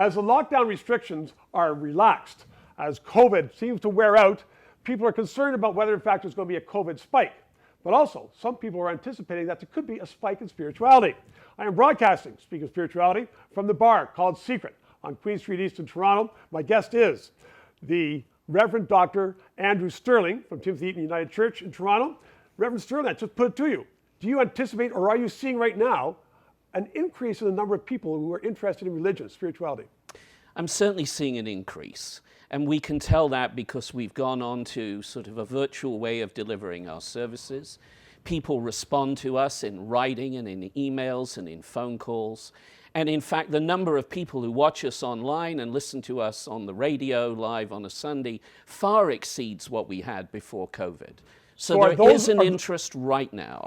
As the lockdown restrictions are relaxed, as COVID seems to wear out, people are concerned about whether in fact there's going to be a COVID spike. But also, some people are anticipating that there could be a spike in spirituality. I am broadcasting, speaking of spirituality, from the bar called Secret on Queen Street East in Toronto. My guest is the Reverend Dr. Andrew Sterling from Timothy Eaton United Church in Toronto. Reverend Sterling, I just put it to you. Do you anticipate, or are you seeing right now, an increase in the number of people who are interested in religion, spirituality? I'm certainly seeing an increase. And we can tell that because we've gone on to sort of a virtual way of delivering our services. People respond to us in writing and in emails and in phone calls. And in fact, the number of people who watch us online and listen to us on the radio live on a Sunday far exceeds what we had before COVID. So there is an interest right now.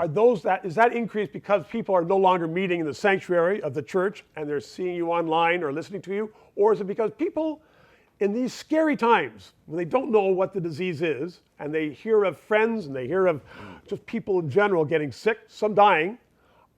Is that increase because people are no longer meeting in the sanctuary of the church and they're seeing you online or listening to you? Or is it because people in these scary times when they don't know what the disease is and they hear of friends and they hear of just people in general getting sick, some dying,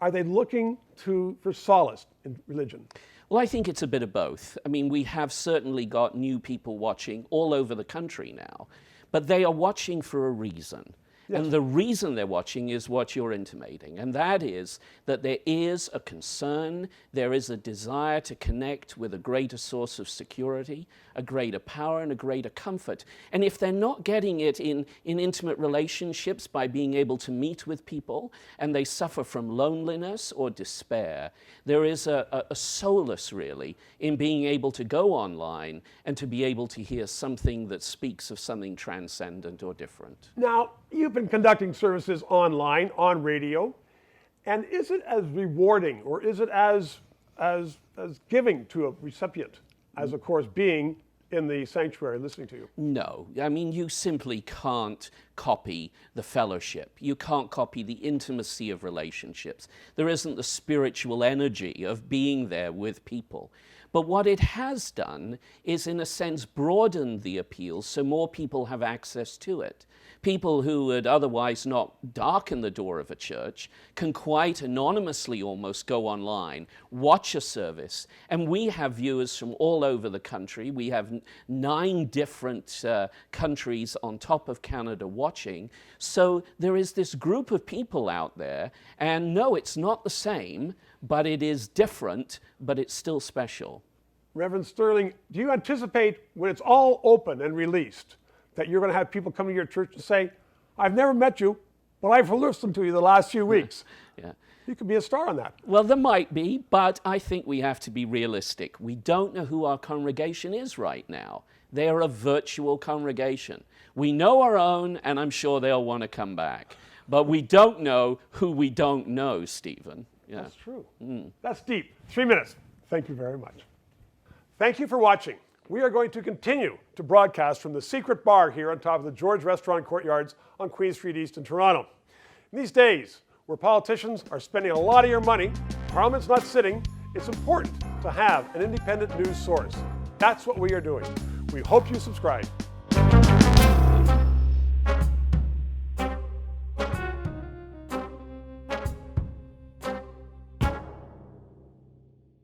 are they looking for solace in religion? Well, I think it's a bit of both. I mean, we have certainly got new people watching all over the country now, but they are watching for a reason. Yes. And the reason they're watching is what you're intimating, and that is that there is a concern, there is a desire to connect with a greater source of security, a greater power, and a greater comfort. And if they're not getting it in intimate relationships by being able to meet with people, and they suffer from loneliness or despair, there is a solace, really, in being able to go online and to be able to hear something that speaks of something transcendent or different. Now, you've been conducting services online, on radio, and is it as rewarding or is it as giving to a recipient as, of course, being in the sanctuary listening to you? No. I mean, you simply can't copy the fellowship. You can't copy the intimacy of relationships. There isn't the spiritual energy of being there with people. But what it has done is, in a sense, broadened the appeal so more people have access to it. People who would otherwise not darken the door of a church can quite anonymously almost go online, watch a service, and we have viewers from all over the country. We have 9 different countries on top of Canada watching. So there is this group of people out there, and no, it's not the same, but it is different, but it's still special. Reverend Sterling, do you anticipate when it's all open and released that you're going to have people come to your church and say, I've never met you, but I've listened to you the last few weeks? Yeah. You could be a star on that. Well, there might be, but I think we have to be realistic. We don't know who our congregation is right now. They are a virtual congregation. We know our own, and I'm sure they'll want to come back. But we don't know who we don't know, Stephen. Yeah. That's true. That's deep. 3 minutes. Thank you very much. Thank you for watching. We are going to continue to broadcast from the secret bar here on top of the George Restaurant Courtyards on Queen Street East in Toronto. In these days, where politicians are spending a lot of your money, Parliament's not sitting, it's important to have an independent news source. That's what we are doing. We hope you subscribe.